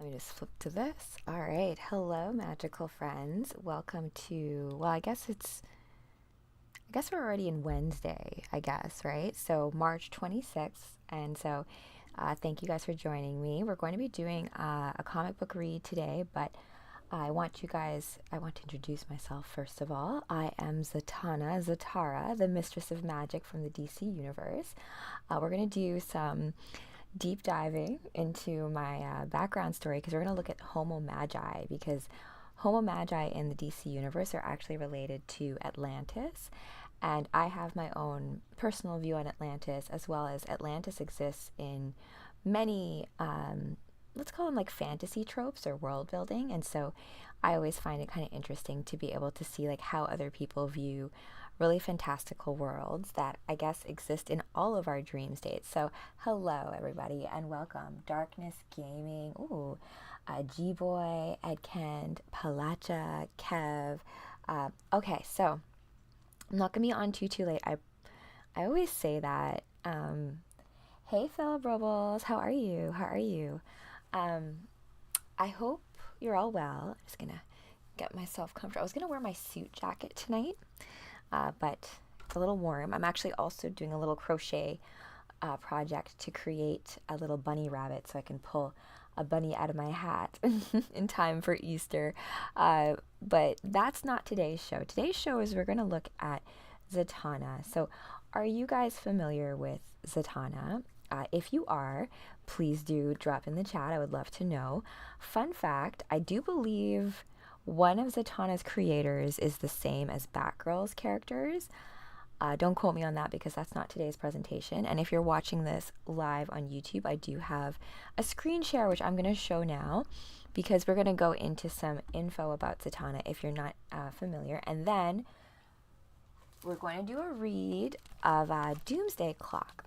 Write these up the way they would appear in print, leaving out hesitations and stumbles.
Let me just flip to this. All right. Hello, magical friends. Welcome to, well, I guess we're already in Wednesday, I guess, right? So March 26th. And so thank you guys for joining me. We're going to be doing a comic book read today, but I want to introduce myself first of all. I am Zatara, the Mistress of Magic from the DC universe. We're going to do some deep diving into my background story because we're going to look at Homo Magi because Homo Magi in the DC universe are actually related to Atlantis. And I have my own personal view on Atlantis, as well as Atlantis exists in many, let's call them like fantasy tropes or world building. And so I always find it kind of interesting to be able to see like how other people view really fantastical worlds that I guess exist in all of our dream states. So hello everybody and welcome. Darkness Gaming, G-Boy, Ed Kent, Palacha, Kev. Okay, so I'm not gonna be on too late. I always say that. Hey Philip Robles, how are you? How are you? I hope you're all well. I'm just gonna get myself comfortable. I was gonna wear my suit jacket tonight, but it's a little warm. I'm actually also doing a little crochet project to create a little bunny rabbit so I can pull a bunny out of my hat in time for Easter. But that's not today's show. Today's show is we're going to look at Zatanna. So are you guys familiar with Zatanna? If you are, please do drop in the chat. I would love to know. Fun fact, I do believe one of Zatanna's creators is the same as Batgirl's characters. Don't quote me on that because that's not today's presentation. And if you're watching this live on YouTube, I do have a screen share, which I'm going to show now because we're going to go into some info about Zatanna if you're not familiar. And then we're going to do a read of Doomsday Clock,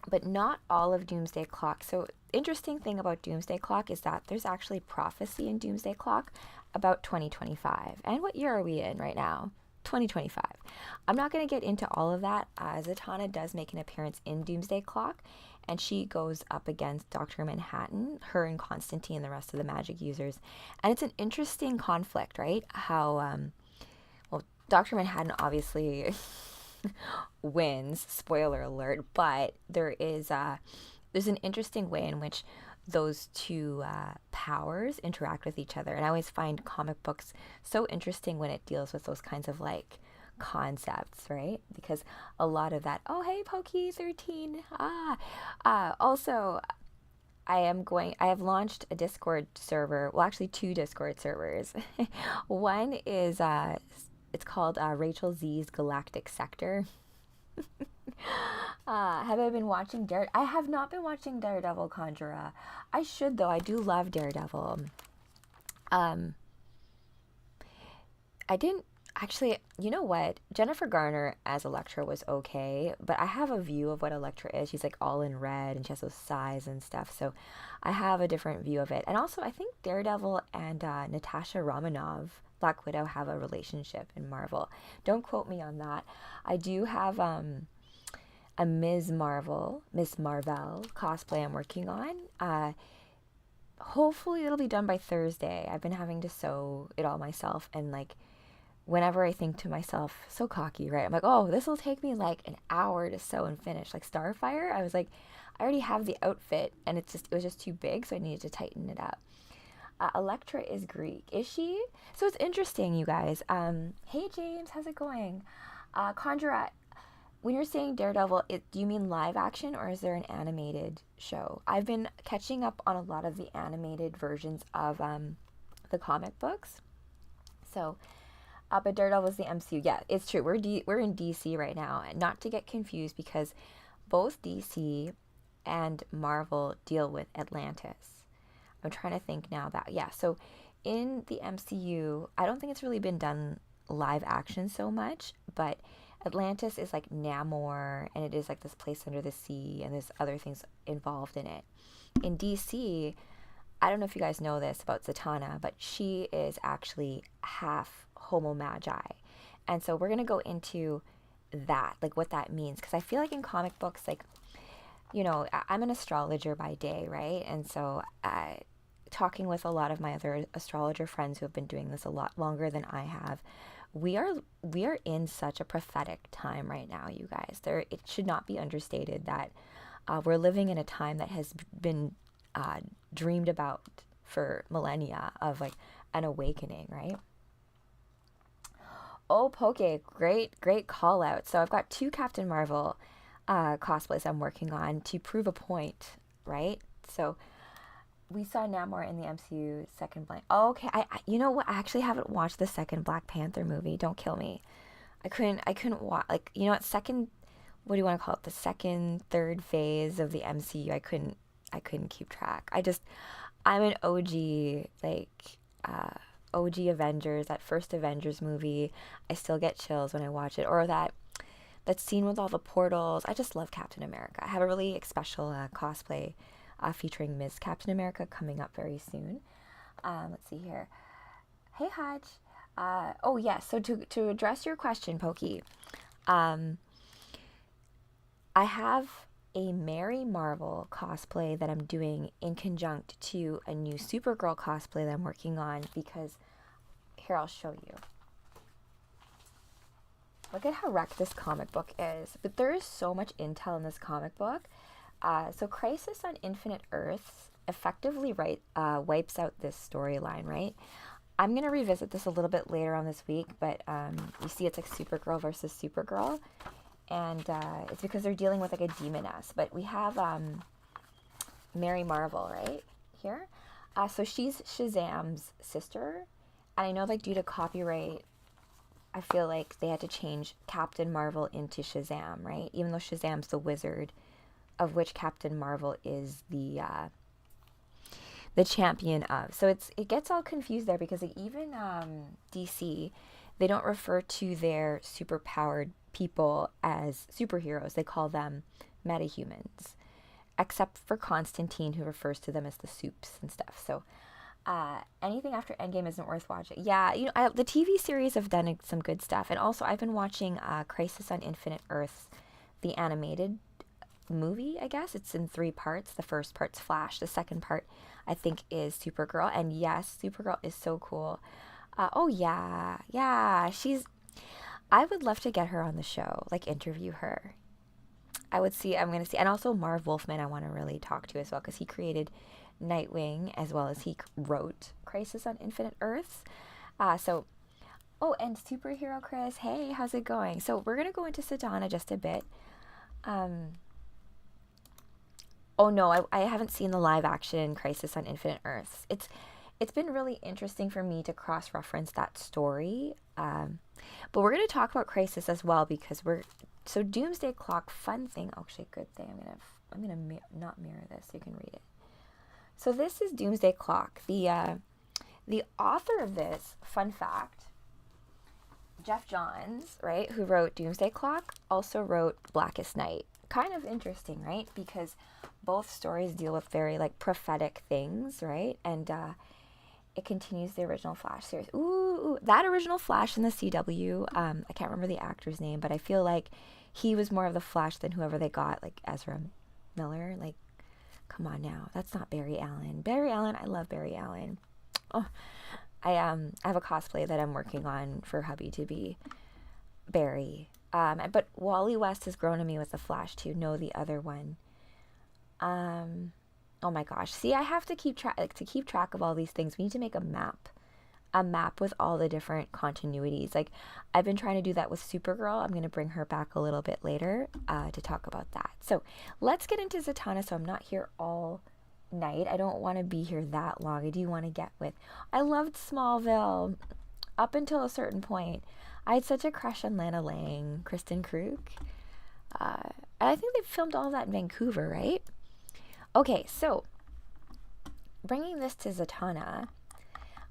but not all of Doomsday Clock. So interesting thing about Doomsday Clock is that there's actually prophecy in Doomsday Clock about 2025. And what year are we in right now? 2025. I'm not going to get into all of that. Zatanna does make an appearance in Doomsday Clock, and she goes up against Dr. Manhattan, her and Constantine, the rest of the magic users. And it's an interesting conflict, right? How, well, Dr. Manhattan obviously wins, spoiler alert, but there's an interesting way in which those two powers interact with each other. And I always find comic books so interesting when it deals with those kinds of like concepts, right? Because a lot of that, oh, hey, Pokey13. Also, I have launched a Discord server. Well, actually, two Discord servers. One is, it's called Rachel Z's Galactic Sector. Have I been watching Daredevil? I have not been watching Daredevil, Conjura. I should though. I do love Daredevil. I didn't actually. You know what? Jennifer Garner as Elektra was okay, but I have a view of what Elektra is. She's like all in red and she has those sighs and stuff. So I have a different view of it. And also, I think Daredevil and Natasha Romanoff, Black Widow, have a relationship in Marvel. Don't quote me on that. I do have a Miss Marvel cosplay I'm working on. Hopefully it'll be done by Thursday. I've been having to sew it all myself, and like whenever I think to myself, so cocky, right? I'm like, oh, this will take me like an hour to sew and finish. Like Starfire, I was like, I already have the outfit, and it was just too big, so I needed to tighten it up. Elektra is Greek, is she? So it's interesting, you guys. Hey James, how's it going? Conjura, when you're saying Daredevil, do you mean live action or is there an animated show? I've been catching up on a lot of the animated versions of the comic books. So, but Daredevil is the MCU. Yeah, it's true. We're in DC right now, and not to get confused because both DC and Marvel deal with Atlantis. I'm trying to think now about, yeah. So in the MCU, I don't think it's really been done live action so much, but Atlantis is like Namor, and it is like this place under the sea, and there's other things involved in it. In DC, I don't know if you guys know this about Zatanna, but she is actually half Homo Magi. And so we're going to go into that, like what that means. Because I feel like in comic books, like, you know, I'm an astrologer by day, right? And so talking with a lot of my other astrologer friends who have been doing this a lot longer than I have, we are in such a prophetic time right now, you guys. It should not be understated that we're living in a time that has been dreamed about for millennia of like an awakening, right? Oh, Poke, great call out. So I've got two Captain Marvel cosplays I'm working on to prove a point, right? So we saw Namor in the MCU second Black. Oh, okay, I you know what? I actually haven't watched the second Black Panther movie. Don't kill me. I couldn't watch, like, you know what, second, what do you want to call it? The second, third phase of the MCU. I couldn't keep track. I'm an OG, like, OG Avengers, that first Avengers movie. I still get chills when I watch it. Or that scene with all the portals. I just love Captain America. I have a really special cosplay featuring Ms. Captain America coming up very soon. Let's see here. Hey, Haj. Oh, yes. So to address your question, Pokey, I have a Mary Marvel cosplay that I'm doing in conjunct to a new Supergirl cosplay that I'm working on, because here, I'll show you. Look at how wrecked this comic book is. But there is so much intel in this comic book. So Crisis on Infinite Earths effectively wipes out this storyline, right? I'm going to revisit this a little bit later on this week, but you see it's like Supergirl versus Supergirl. And it's because they're dealing with like a demoness. But we have Mary Marvel right here. So she's Shazam's sister. And I know, like, due to copyright, I feel like they had to change Captain Marvel into Shazam, right? Even though Shazam's the wizard, of which Captain Marvel is the champion of. So it gets all confused there, because like, even DC, they don't refer to their superpowered people as superheroes. They call them metahumans, except for Constantine, who refers to them as the soups and stuff. So anything after Endgame isn't worth watching. Yeah, the TV series have done some good stuff. And also, I've been watching Crisis on Infinite Earths, the animated movie, I guess. It's in 3 parts. The first part's Flash. The second part, I think, is Supergirl. And yes, Supergirl is so cool. Oh, yeah. I would love to get her on the show, like, interview her. I'm going to see. And also Marv Wolfman I want to really talk to as well, because he created Nightwing, as well as he wrote Crisis on Infinite Earths. Oh, and Superhero Chris, hey, how's it going? So we're going to go into Zatanna just a bit. Oh no, I haven't seen the live action Crisis on Infinite Earths. It's been really interesting for me to cross-reference that story. But we're going to talk about Crisis as well, because so Doomsday Clock, fun thing, actually good thing. I'm gonna not mirror this so you can read it. So this is Doomsday Clock. The author of this, fun fact, Jeff Johns, right, who wrote Doomsday Clock, also wrote Blackest Night. Kind of interesting, right? Because both stories deal with very, like, prophetic things, right? And it continues the original Flash series. Ooh, that original Flash in the CW, I can't remember the actor's name, but I feel like he was more of the Flash than whoever they got, like Ezra Miller. Like, come on now. That's not Barry Allen. Barry Allen, I love Barry Allen. Oh, I have a cosplay that I'm working on for hubby to be Barry. But Wally West has grown on me with the Flash too. No, the other one. Oh my gosh. See, I have to keep track of all these things. We need to make a map with all the different continuities. Like, I've been trying to do that with Supergirl. I'm going to bring her back a little bit later to talk about that. So let's get into Zatanna, so I'm not here all night. I don't want to be here that long. I do want to get with. I loved Smallville up until a certain point. I had such a crush on Lana Lang, Kristen Krug. And I think they filmed all that in Vancouver, right? Okay, so bringing this to Zatanna,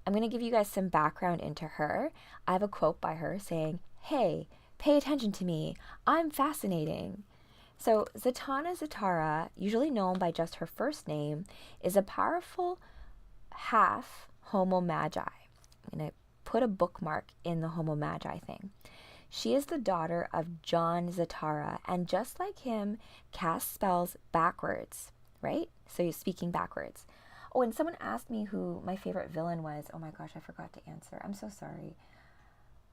I'm going to give you guys some background into her. I have a quote by her saying, "Hey, pay attention to me. I'm fascinating." So Zatanna Zatara, usually known by just her first name, is a powerful half Homo Magi. I'm going to put a bookmark in the Homo Magi thing. She is the daughter of John Zatara, and just like him, casts spells backwards, right? So you're speaking backwards. Oh, and someone asked me who my favorite villain was. Oh my gosh, I forgot to answer. I'm so sorry.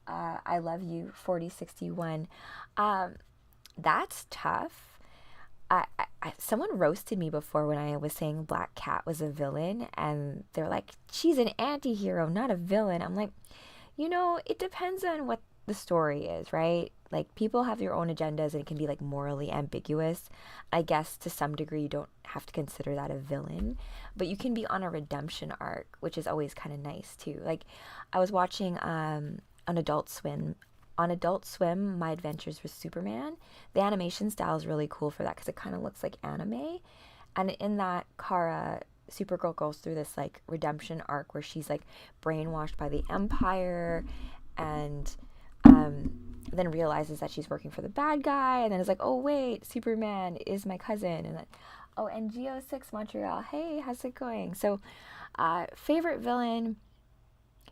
I love you, 4061. That's tough. Someone roasted me before when I was saying Black Cat was a villain, and they're like, she's an anti-hero, not a villain. I'm like, it depends on what the story is, right? Like, people have their own agendas and it can be like morally ambiguous. I guess to some degree you don't have to consider that a villain, but you can be on a redemption arc, which is always kind of nice too. Like, I was watching on Adult Swim, My Adventures with Superman. The animation style is really cool for that because it kind of looks like anime. And in that, Supergirl goes through this like redemption arc where she's like brainwashed by the Empire, and then realizes that she's working for the bad guy, and then is like, oh wait, Superman is my cousin, and then, oh, and Geo6 Montreal, hey, how's it going? So, favorite villain,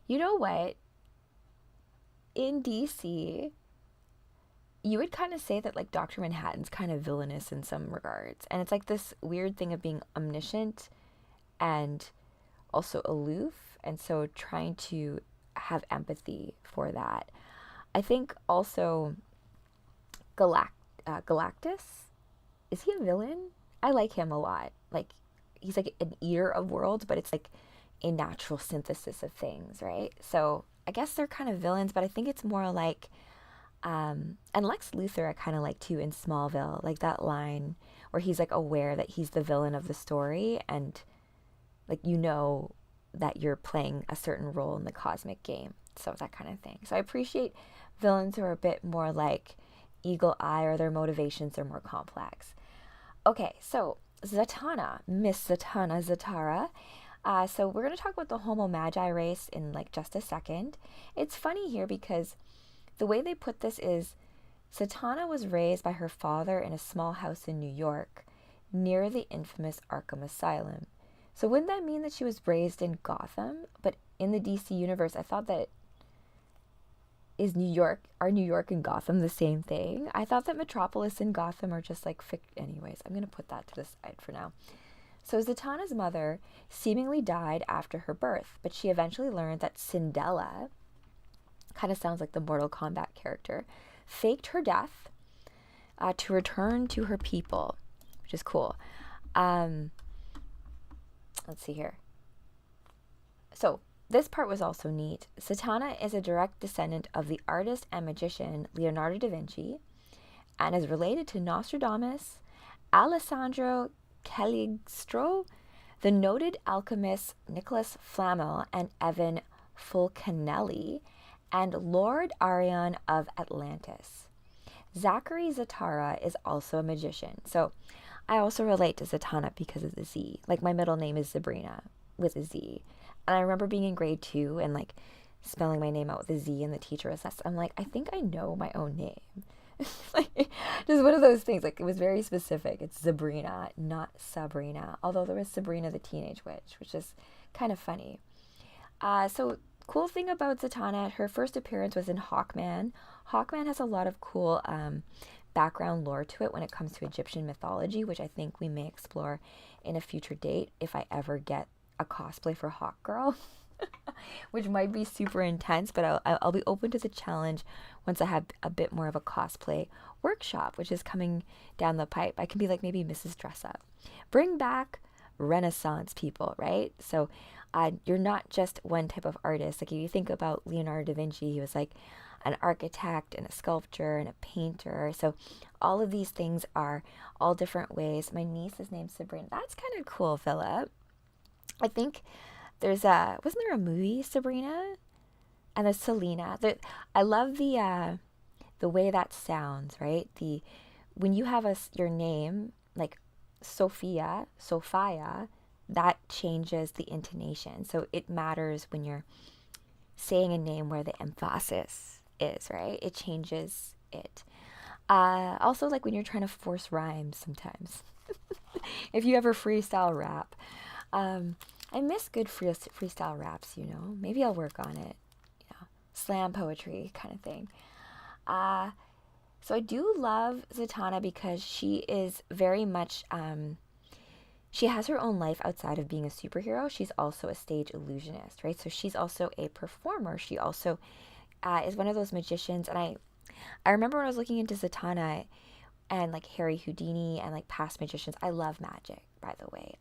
you know what? In DC, you would kind of say that like Dr. Manhattan's kind of villainous in some regards, and it's like this weird thing of being omniscient and also aloof, and so trying to have empathy for that. I think also Galactus, is he a villain? I like him a lot. Like, he's like an eater of worlds, but it's like a natural synthesis of things, right? So I guess they're kind of villains, but I think it's more like, and Lex Luthor I kind of like too in Smallville, like that line where he's like aware that he's the villain of the story, and like, that you're playing a certain role in the cosmic game. So that kind of thing. So I appreciate villains who are a bit more like Eagle Eye, or their motivations are more complex. Okay, so Zatanna, Miss Zatanna, Zatara. So we're going to talk about the Homo Magi race in like just a second. It's funny here because the way they put this is Zatanna was raised by her father in a small house in New York near the infamous Arkham Asylum. So wouldn't that mean that she was raised in Gotham? But in the DC universe, I thought that are New York and Gotham the same thing? I thought that Metropolis and Gotham are just like anyways, I'm going to put that to the side for now. So Zatanna's mother seemingly died after her birth, but she eventually learned that Cinderella, kind of sounds like the Mortal Kombat character, faked her death to return to her people, which is cool. Let's see here. So this part was also neat. Zatanna is a direct descendant of the artist and magician Leonardo da Vinci, and is related to Nostradamus, Alessandro Cagliostro, the noted alchemists Nicholas Flamel and Evan Fulcanelli, and Lord Arion of Atlantis. Zachary Zatara is also a magician. So I also relate to Zatanna because of the Z. Like, my middle name is Sabrina with a Z. And I remember being in grade 2 and like spelling my name out with a Z, and the teacher assessed. I'm like, I think I know my own name. Like, just one of those things. Like, it was very specific. It's Sabrina, not Sabrina. Although there was Sabrina the Teenage Witch, which is kind of funny. So cool thing about Zatanna, her first appearance was in Hawkman. Hawkman has a lot of cool background lore to it when it comes to Egyptian mythology, which I think we may explore in a future date if I ever get a cosplay for Hawk Girl, which might be super intense, but I'll be open to the challenge once I have a bit more of a cosplay workshop, which is coming down the pipe. I can be like maybe Mrs. Dress Up. Bring back Renaissance people, right? So you're not just one type of artist. Like, if you think about Leonardo da Vinci, he was like an architect and a sculptor and a painter. So all of these things are all different ways. My niece is named Sabrina. That's kind of cool, Philip. I think wasn't there a movie, Sabrina? And there's Selena. I love the way that sounds, right? When you have your name, like Sophia, that changes the intonation. So it matters when you're saying a name where the emphasis is, right? It changes it. Also, like when you're trying to force rhymes sometimes. If you ever freestyle rap. I miss good freestyle raps, Maybe I'll work on it. Slam poetry kind of thing. So I do love Zatanna because she is very much she has her own life outside of being a superhero. She's also a stage illusionist, right? So she's also a performer. She also is one of those magicians. And I remember when I was looking into Zatanna and like Harry Houdini and like past magicians. I love magic, by the way.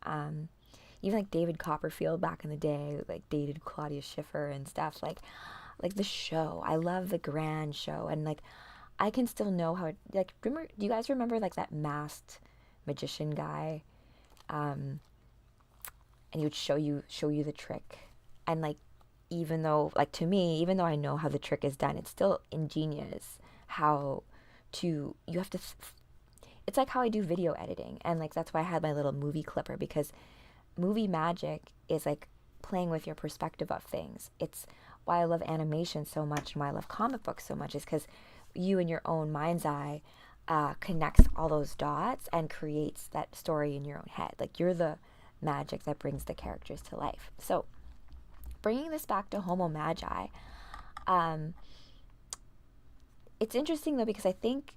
Even like David Copperfield back in the day, like dated Claudia Schiffer and stuff. Like the show. I love the grand show, and like I can still know how it, like, remember, do you guys remember like that masked magician guy? And he would show you the trick, and like, even though, like, to me, even though I know how the trick is done, it's still ingenious how to, you have to it's like how I do video editing, and like that's why I had my little movie clipper, because movie magic is like playing with your perspective of things. It's why I love animation so much and why I love comic books so much, is because you in your own mind's eye connects all those dots and creates that story in your own head. Like, you're the magic that brings the characters to life. So bringing this back to Homo Magi, it's interesting though, because I think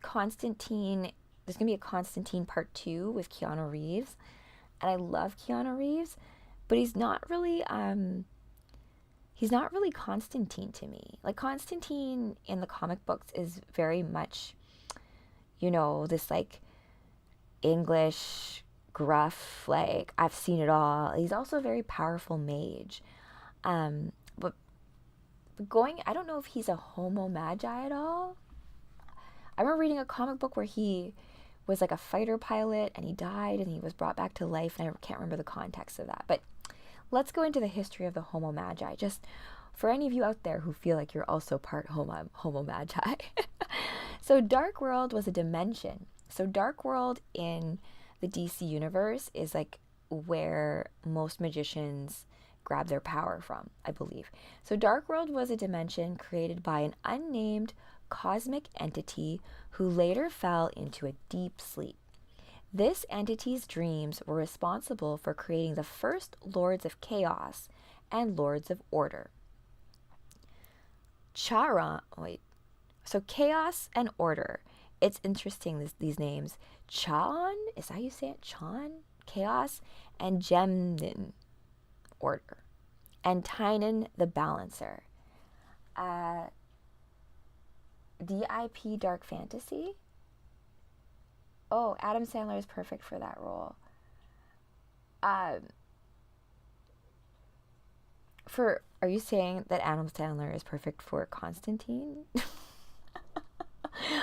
Constantine, there's gonna be a Constantine part 2 with Keanu Reeves, and I love Keanu Reeves, but he's not really Constantine to me. Like, Constantine in the comic books is very much, this like English gruff, like, I've seen it all. He's also a very powerful mage. But I don't know if he's a Homo Magi at all. I remember reading a comic book where he was like a fighter pilot and he died and he was brought back to life, and I can't remember the context of that. But let's go into the history of the Homo Magi, just for any of you out there who feel like you're also part Homo Magi. So Dark World was a dimension. So Dark World in the DC universe is like where most magicians grab their power from, I believe. So Dark World was a dimension created by an unnamed cosmic entity who later fell into a deep sleep. This entity's dreams were responsible for creating the first Lords of Chaos and Lords of Order. So Chaos and Order. It's interesting, these names. Chan, is that how you say it? Chan? Chaos, and Gemnin, Order. And Tynan, the Balancer. DIP, Dark Fantasy. Oh, Adam Sandler is perfect for that role. Are you saying that Adam Sandler is perfect for Constantine?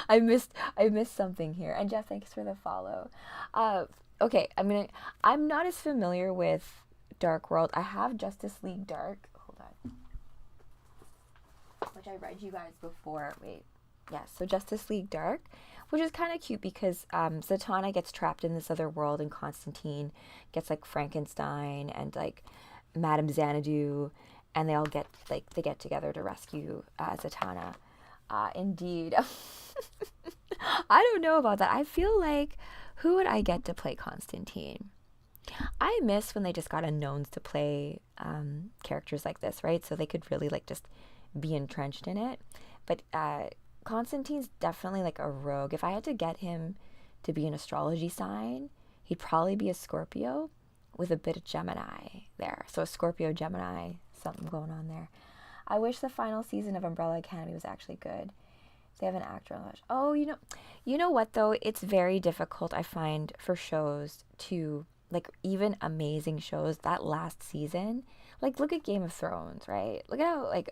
I missed something here. And Jeff, thanks for the follow. Okay, I'm not as familiar with Dark World. I have Justice League Dark. Hold on. Which I read you guys before. Wait. Yes, so Justice League Dark, which is kind of cute because Zatanna gets trapped in this other world, and Constantine gets like Frankenstein and like Madame Xanadu, and they get together to rescue Zatanna. Indeed. I don't know about that. I feel like, who would I get to play Constantine? I miss when they just got unknowns to play characters like this, right? So they could really like just be entrenched in it. But Constantine's definitely like a rogue. If I had to get him to be an astrology sign, he'd probably be a Scorpio with a bit of Gemini there. So a Scorpio, Gemini, something going on there. I wish the final season of Umbrella Academy was actually good. They have an actor on that. Oh, you know what though? It's very difficult, I find, for shows to, like, even amazing shows, that last season. Like, look at Game of Thrones, right? Look at how, like,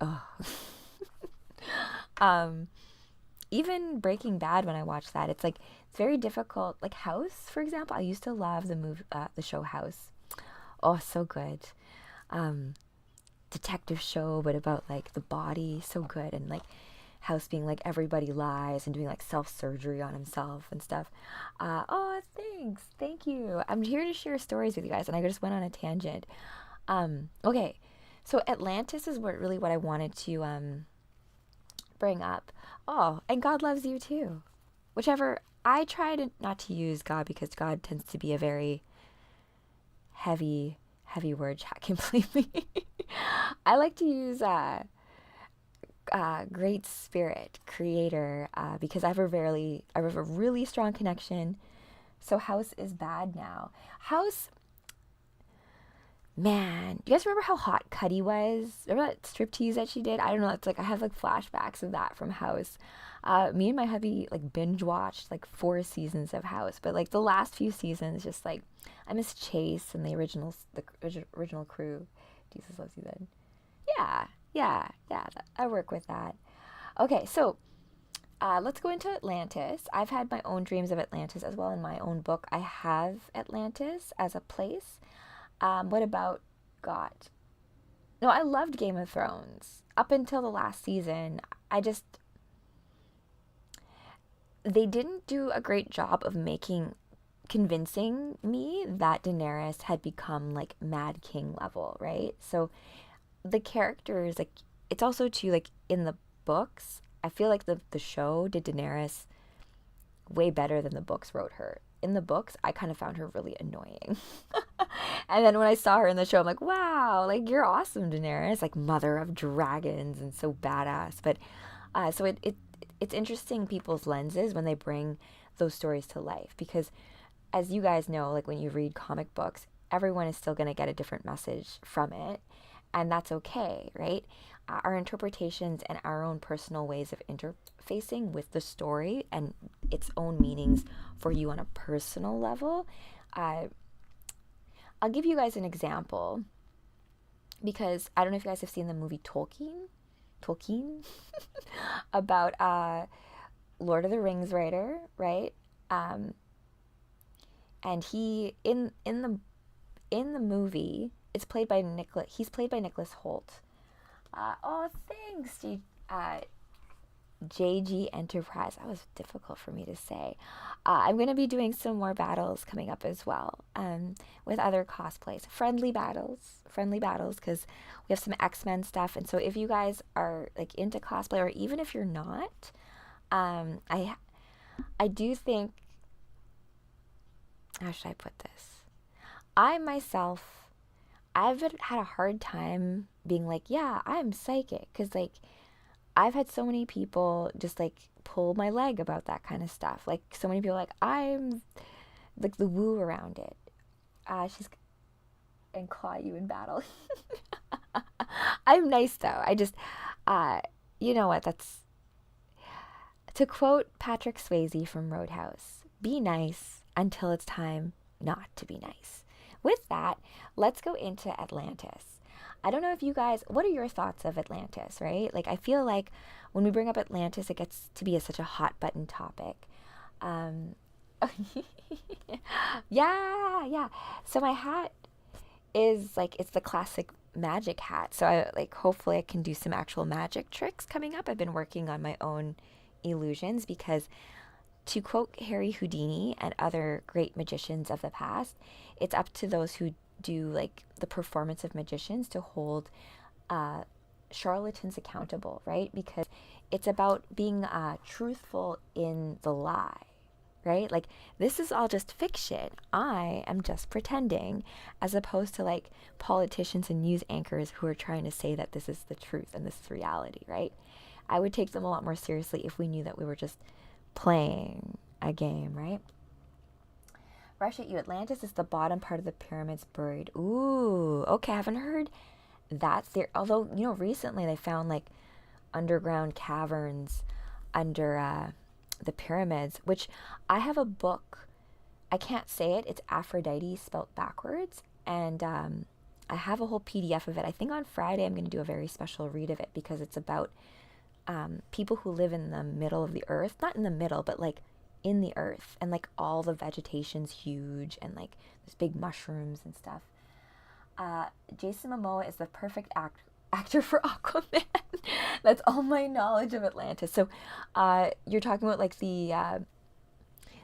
even Breaking Bad, when I watch that, it's like, it's very difficult. Like House, for example, I used to love the show House. Oh, so good. Detective show, but about like the body, so good. And like House being like, everybody lies, and doing like self-surgery on himself and stuff. Oh, thank you. I'm here to share stories with you guys, and I just went on a tangent. Okay, so Atlantis is what I wanted to bring up. Oh, and God loves you too. Whichever, I try not to use God, because God tends to be a very heavy word. Chat can believe me. I like to use Great Spirit, Creator, because I have a really strong connection, So House is bad now. House, man, do you guys remember how hot Cuddy was? Remember that striptease that she did? I don't know. It's like I have like flashbacks of that from House. Me and my hubby like binge watched like 4 seasons of House, but like the last few seasons, just like I miss Chase and the original crew. Jesus loves you then. Yeah, yeah. I work with that. Okay, so let's go into Atlantis. I've had my own dreams of Atlantis as well. In my own book, I have Atlantis as a place. What about God? No, I loved Game of Thrones. Up until the last season, they didn't do a great job of convincing me that Daenerys had become like Mad King level, right? So the characters, like, it's also too, like, in the books, I feel like the show did Daenerys way better than the books wrote her. In the books, I kind of found her really annoying. And then when I saw her in the show, I'm like, wow, like, you're awesome, Daenerys, like, mother of dragons and so badass. But so it's interesting people's lenses when they bring those stories to life, because as you guys know, like, when you read comic books, everyone is still going to get a different message from it, and that's okay, right? Our interpretations and our own personal ways of interfacing with the story and its own meanings for you on a personal level. I'll give you guys an example, because I don't know if you guys have seen the movie Tolkien, about Lord of the Rings writer, right? And he in the movie, he's played by Nicholas Hoult. Oh, thanks, JG Enterprise. That was difficult for me to say. I'm going to be doing some more battles coming up as well, with other cosplays. Friendly battles, because we have some X-Men stuff. And so if you guys are like into cosplay, or even if you're not, I do think, how should I put this? I've had a hard time being like, yeah, I'm psychic. Because, like, I've had so many people just, like, pull my leg about that kind of stuff. Like, so many people, like, I'm, like, the woo around it. She's, and claw you in battle. I'm nice, though. I just, you know what, that's, to quote Patrick Swayze from Roadhouse, be nice until it's time not to be nice. With that, let's go into Atlantis. I don't know if you guys, what are your thoughts of Atlantis, right? Like, I feel like when we bring up Atlantis, it gets to be such a hot button topic. Yeah. So my hat is like, it's the classic magic hat. So hopefully I can do some actual magic tricks coming up. I've been working on my own illusions, because to quote Harry Houdini and other great magicians of the past, it's up to those who do like the performance of magicians to hold charlatans accountable, right? Because it's about being truthful in the lie, right? Like, this is all just fiction. I am just pretending, as opposed to like politicians and news anchors who are trying to say that this is the truth and this is reality, right? I would take them a lot more seriously if we knew that we were just playing a game, right? Rush at you. Atlantis is the bottom part of the pyramids buried. Ooh, okay. I haven't heard that theory. Although, recently they found like underground caverns under the pyramids, which I have a book. I can't say it. It's Aphrodite spelt backwards. And I have a whole PDF of it. I think on Friday I'm going to do a very special read of it, because it's about people who live in the middle of the earth. Not in the middle, but like in the earth, and like all the vegetation's huge, and like there's big mushrooms and stuff. Jason Momoa is the perfect actor for Aquaman. That's all my knowledge of Atlantis. So you're talking about like the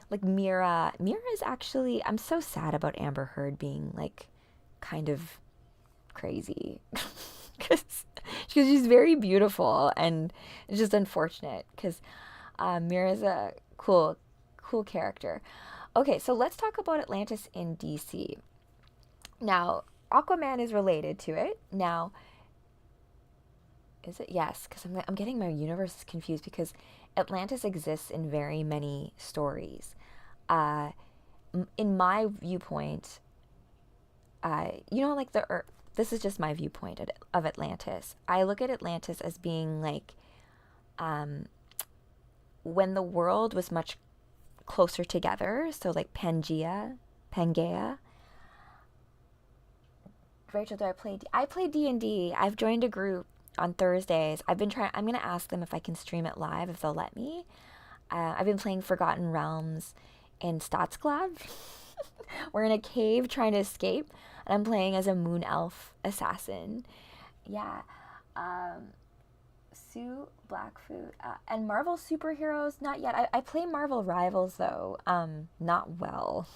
like Mira. Mira is actually, I'm so sad about Amber Heard being like kind of crazy, because she's very beautiful, and it's just unfortunate, because Mira's a cool character. Okay, so let's talk about Atlantis in DC. Now, Aquaman is related to it. Now, is it? Yes, because I'm getting my universes confused, because Atlantis exists in very many stories. in my viewpoint, you know, like the Earth, this is just my viewpoint of Atlantis. I look at Atlantis as being like when the world was much closer together. So like Pangea. Rachel, do I play? I play D&D. I've joined a group on Thursdays. I'm gonna ask them if I can stream it live, if they'll let me. I've been playing Forgotten Realms in Statsglad. We're in a cave trying to escape, and I'm playing as a moon elf assassin. Yeah. Sue, Blackfoot, and Marvel superheroes, not yet. I play Marvel Rivals, though. Not well.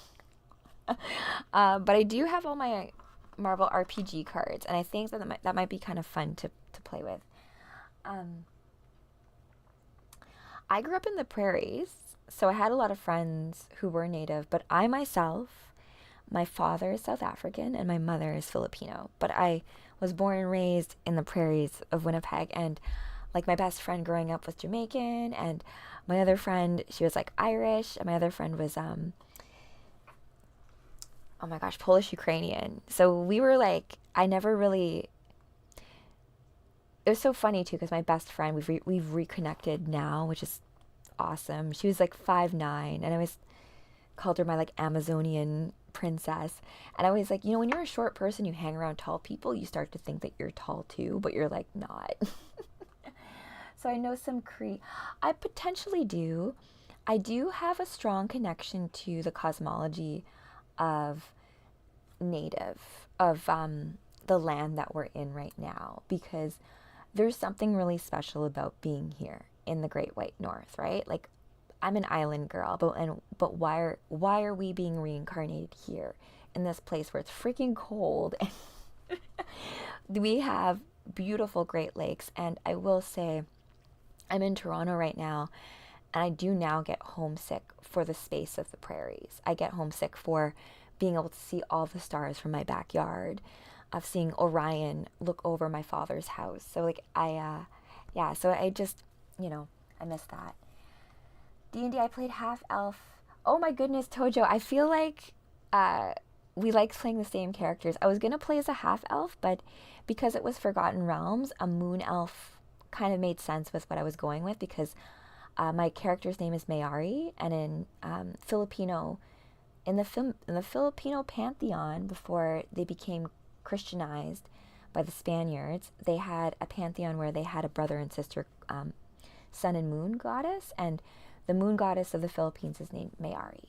But I do have all my Marvel RPG cards, and I think that might be kind of fun to play with. I grew up in the prairies, so I had a lot of friends who were native, but I myself, my father is South African and my mother is Filipino, but I was born and raised in the prairies of Winnipeg, and like my best friend growing up was Jamaican, and my other friend, she was like Irish, and my other friend was oh my gosh, Polish Ukrainian. So we were like, I never really. It was so funny too because my best friend, we've reconnected now, which is awesome. She was like 5'9", and I always called her my like Amazonian princess. And I was like, you know, when you're a short person, you hang around tall people, you start to think that you're tall too, but you're like not. So I know some Cree. I potentially do. I do have a strong connection to the cosmology of the land that we're in right now, because there's something really special about being here in the Great White North, right? Like, I'm an island girl, but why are we being reincarnated here in this place where it's freaking cold? We have beautiful Great Lakes, and I will say, I'm in Toronto right now, and I do now get homesick for the space of the prairies. I get homesick for being able to see all the stars from my backyard, of seeing Orion look over my father's house. So like so I just, you know, I miss that. D&D, I played half elf. Oh my goodness, Tojo, I feel like we like playing the same characters. I was gonna play as a half elf, but because it was Forgotten Realms, a moon elf kind of made sense with what I was going with, because my character's name is Mayari, and in Filipino, in the Filipino pantheon, before they became Christianized by the Spaniards, they had a pantheon where they had a brother and sister, sun and moon goddess, and the moon goddess of the Philippines is named Mayari.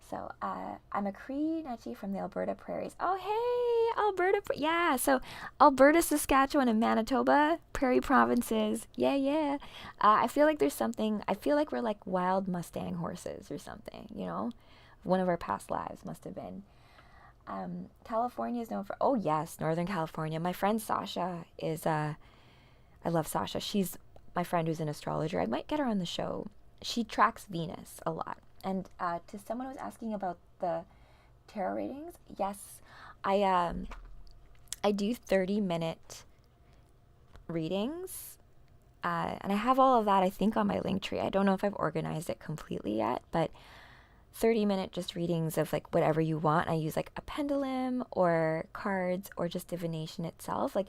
So I'm a Cree Nechi from the Alberta prairies. Oh, hey, Alberta. Yeah, so Alberta, Saskatchewan, and Manitoba, prairie provinces. Yeah. I feel like there's something, I feel like we're like wild Mustang horses or something, you know? One of our past lives must have been. California is known for, oh yes, Northern California. My friend Sasha is, I love Sasha. She's my friend who's an astrologer. I might get her on the show. She tracks Venus a lot. And to someone who was asking about the tarot readings, yes, I do 30-minute readings, and I have all of that, I think, on my Linktree. I don't know if I've organized it completely yet, but 30-minute just readings of like whatever you want. I use like a pendulum or cards or just divination itself. Like,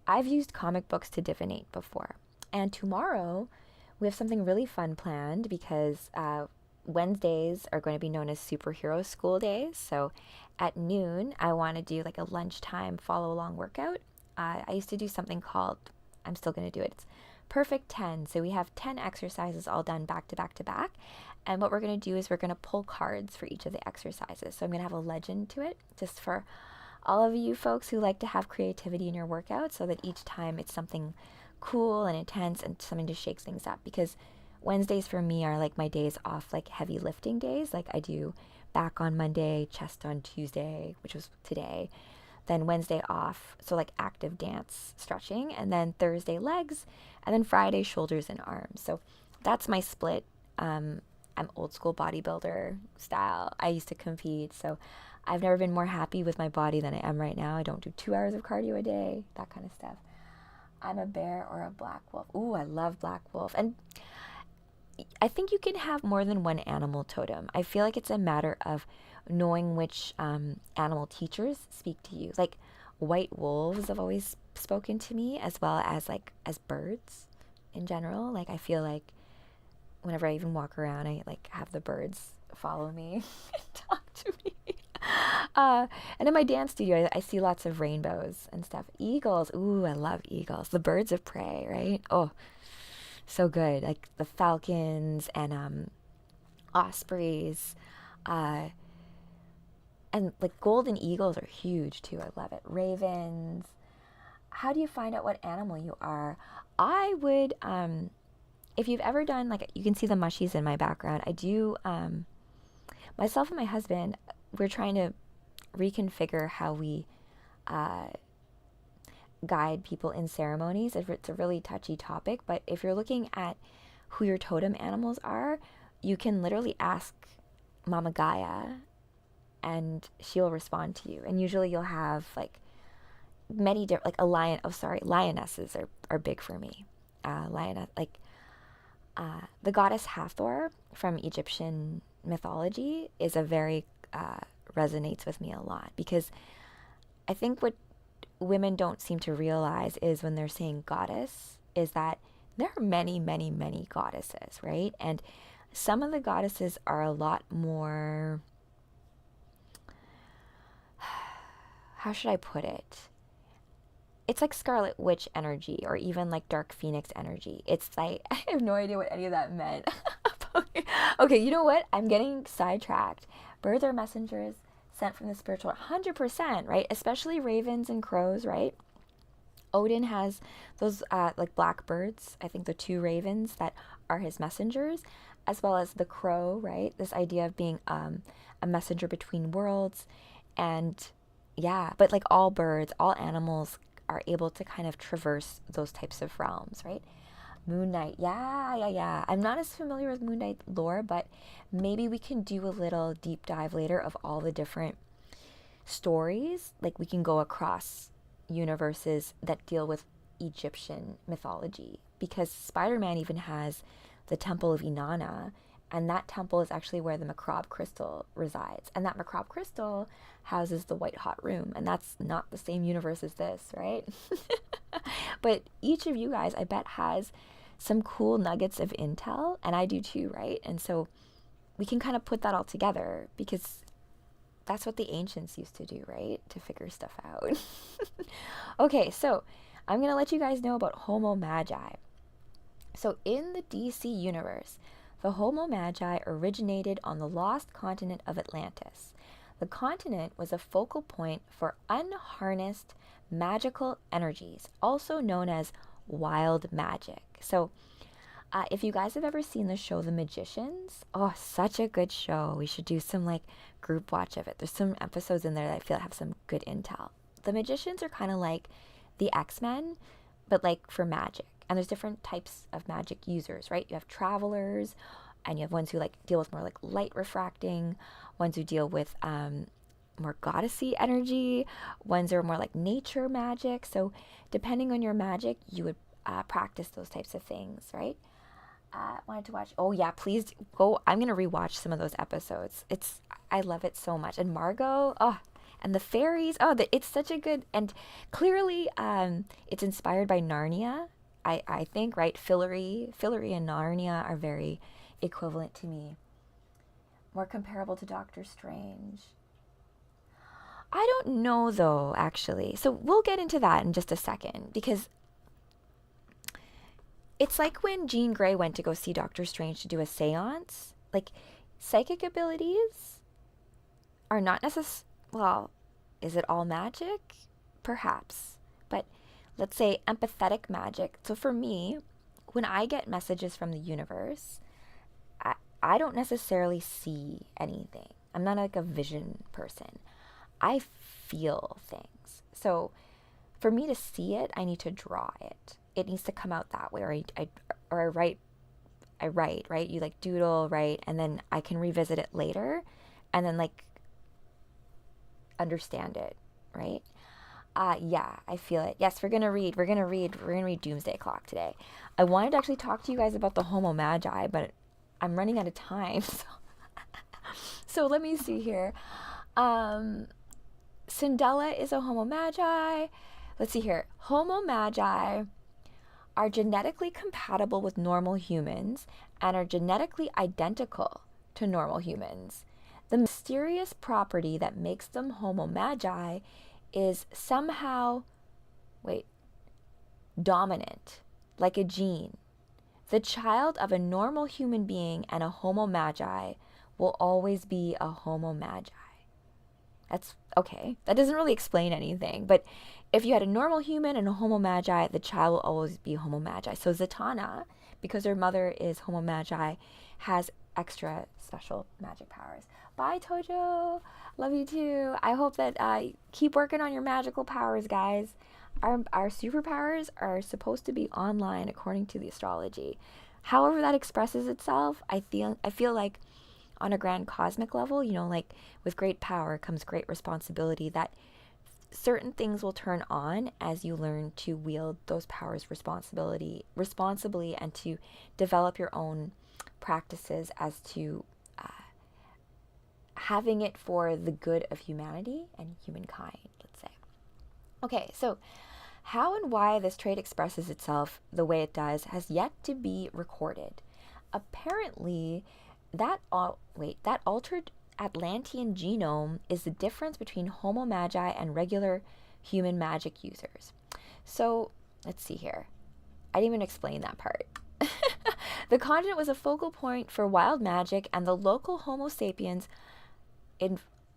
I've used comic books to divinate before. And tomorrow we have something really fun planned, because Wednesdays are going to be known as superhero school days. So at noon, I want to do like a lunchtime follow along workout. I used to do something called, I'm still going to do it, it's Perfect 10. So we have 10 exercises all done back to back to back. And what we're going to do is we're going to pull cards for each of the exercises. So I'm going to have a legend to it, just for all of you folks who like to have creativity in your workout, so that each time it's something cool and intense and something to shake things up. Because Wednesdays for me are like my days off, like heavy lifting days. Like I do back on Monday, chest on Tuesday, which was today, then Wednesday off, so like active dance, stretching, and then Thursday legs, and then Friday shoulders and arms. So that's my split. I'm old school bodybuilder style. I used to compete, so I've never been more happy with my body than I am right now. I don't do 2 hours of cardio a day, that kind of stuff. I'm a bear or a black wolf. Ooh, I love black wolf. And I think you can have more than one animal totem. I feel like it's a matter of knowing which animal teachers speak to you. Like white wolves have always spoken to me, as well as like as birds in general. Like I feel like whenever I even walk around, I like have the birds follow me and talk to me. And in my dance studio, I see lots of rainbows and stuff. Eagles, ooh, I love eagles. The birds of prey, right? Oh, so good. Like the falcons and ospreys, uh, and like golden eagles are huge too. I love it. Ravens. How do you find out what animal you are? I would, if you've ever done, like, you can see the mushies in my background. I do, myself and my husband, we're trying to reconfigure how we guide people in ceremonies. It's a really touchy topic, but if you're looking at who your totem animals are, you can literally ask Mama Gaia and she'll respond to you. And usually you'll have like many different, like a lion. Oh, sorry, lionesses are big for me. Lioness, like the goddess Hathor from Egyptian mythology is a very resonates with me a lot, because I think what women don't seem to realize is when they're saying goddess is that there are many, many, many goddesses, right? And some of the goddesses are a lot more, how should I put it? It's like Scarlet Witch energy, or even like Dark Phoenix energy. It's like, I have no idea what any of that meant. Okay, you know what? I'm getting sidetracked. Birds are messengers sent from the spiritual, 100%, right? Especially ravens and crows, right? Odin has those like blackbirds, I think the two ravens that are his messengers, as well as the crow, right? This idea of being a messenger between worlds. And yeah, but like all birds, all animals are able to kind of traverse those types of realms, right? Moon Knight, yeah. I'm not as familiar with Moon Knight lore, but maybe we can do a little deep dive later of all the different stories. Like we can go across universes that deal with Egyptian mythology, because Spider-Man even has the Temple of Inanna, and that temple is actually where the Macrob crystal resides. And that Macrob crystal houses the White Hot Room, and that's not the same universe as this, right? But each of you guys, I bet, has some cool nuggets of intel, and I do too, right? And so we can kind of put that all together, because that's what the ancients used to do, right? To figure stuff out. Okay, so I'm going to let you guys know about Homo Magi. So in the DC universe, the Homo Magi originated on the lost continent of Atlantis. The continent was a focal point for unharnessed magical energies, also known as wild magic. So if you guys have ever seen the show The Magicians, oh, such a good show. We should do some like group watch of it. There's some episodes in there that I feel have some good intel. The Magicians are kind of like the X-Men, but like for magic. And there's different types of magic users, right? You have travelers, and you have ones who like deal with more like light refracting, ones who deal with more goddessy energy, ones that are more like nature magic. So depending on your magic, you would practice those types of things, right? Wanted to watch. Oh yeah, please go. I'm gonna rewatch some of those episodes. I love it so much. And Margot, oh, and the fairies. Oh, it's such a good, and clearly, it's inspired by Narnia. I think, right? Fillory and Narnia are very equivalent to me. More comparable to Doctor Strange. I don't know though, actually. So we'll get into that in just a second, because it's like when Jean Grey went to go see Doctor Strange to do a seance. Like, psychic abilities are not necessarily, well, is it all magic? Perhaps. But let's say empathetic magic. So for me, when I get messages from the universe, I don't necessarily see anything. I'm not like a vision person. I feel things. So for me to see it, I need to draw it. It needs to come out that way, or I write, right? You like doodle, right? And then I can revisit it later and then like understand it, right? Yeah, I feel it. Yes, we're gonna read Doomsday Clock today. I wanted to actually talk to you guys about the Homo Magi, but I'm running out of time. So let me see here. Cindella is a Homo Magi. Let's see here. Homo Magi are genetically compatible with normal humans and are genetically identical to normal humans. The mysterious property that makes them Homo Magi is somehow, dominant, like a gene. The child of a normal human being and a Homo Magi will always be a Homo Magi. That's okay. That doesn't really explain anything, but if you had a normal human and a Homo Magi, the child will always be Homo Magi. So Zatanna, because her mother is Homo Magi, has extra special magic powers. Bye, Tojo. Love you too. I hope that keep working on your magical powers, guys. Our superpowers are supposed to be online according to the astrology. However that expresses itself, I feel like on a grand cosmic level, like with great power comes great responsibility, that certain things will turn on as you learn to wield those powers responsibly and to develop your own practices as to having it for the good of humanity and humankind, let's say. Okay, so how and why this trait expresses itself the way it does has yet to be recorded. Apparently, that altered Atlantean genome is the difference between Homo Magi and regular human magic users. So, let's see here. I didn't even explain that part. The continent was a focal point for wild magic, and the local Homo sapiens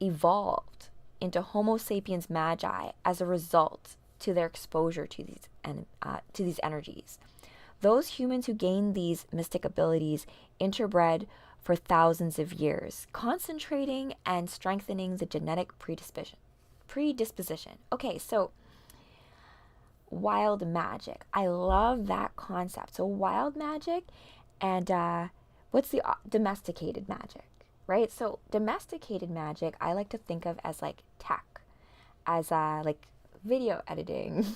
evolved into Homo sapiens Magi as a result to their exposure to these energies. Those humans who gained these mystic abilities interbred for thousands of years, concentrating and strengthening the genetic predisposition. Okay, so wild magic. I love that concept. So wild magic and what's the domesticated magic, right? So domesticated magic, I like to think of as like tech, as like video editing,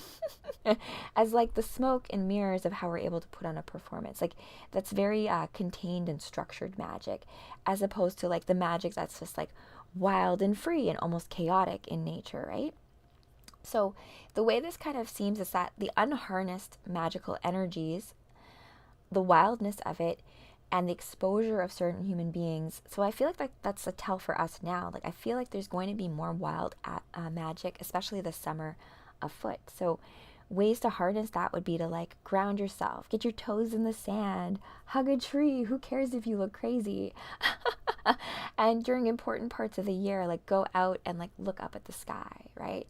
as like the smoke and mirrors of how we're able to put on a performance. Like that's very contained and structured magic, as opposed to like the magic that's just like wild and free and almost chaotic in nature, right? So the way this kind of seems is that the unharnessed magical energies, the wildness of it, and the exposure of certain human beings. So I feel like that's a tell for us now. Like I feel like there's going to be more wild magic, especially this summer, afoot. So ways to harness that would be to like ground yourself, get your toes in the sand, hug a tree. Who cares if you look crazy? And during important parts of the year, like go out and like look up at the sky, right?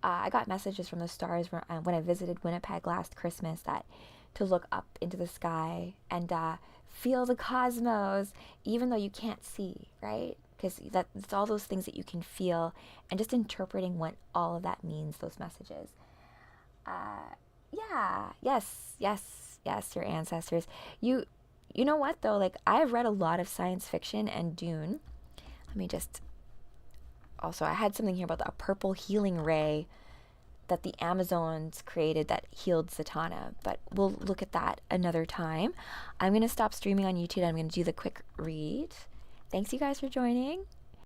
I got messages from the stars when I visited Winnipeg last Christmas that to look up into the sky and feel the cosmos, even though you can't see, right? Because it's all those things that you can feel, and just interpreting what all of that means, those messages. Yes, your ancestors. You know what though? Like I've read a lot of science fiction and Dune. Let me just. Also, I had something here about a purple healing ray that the Amazons created that healed Zatanna, but we'll look at that another time. I'm going to stop streaming on YouTube and I'm going to do the quick read. Thanks you guys for joining.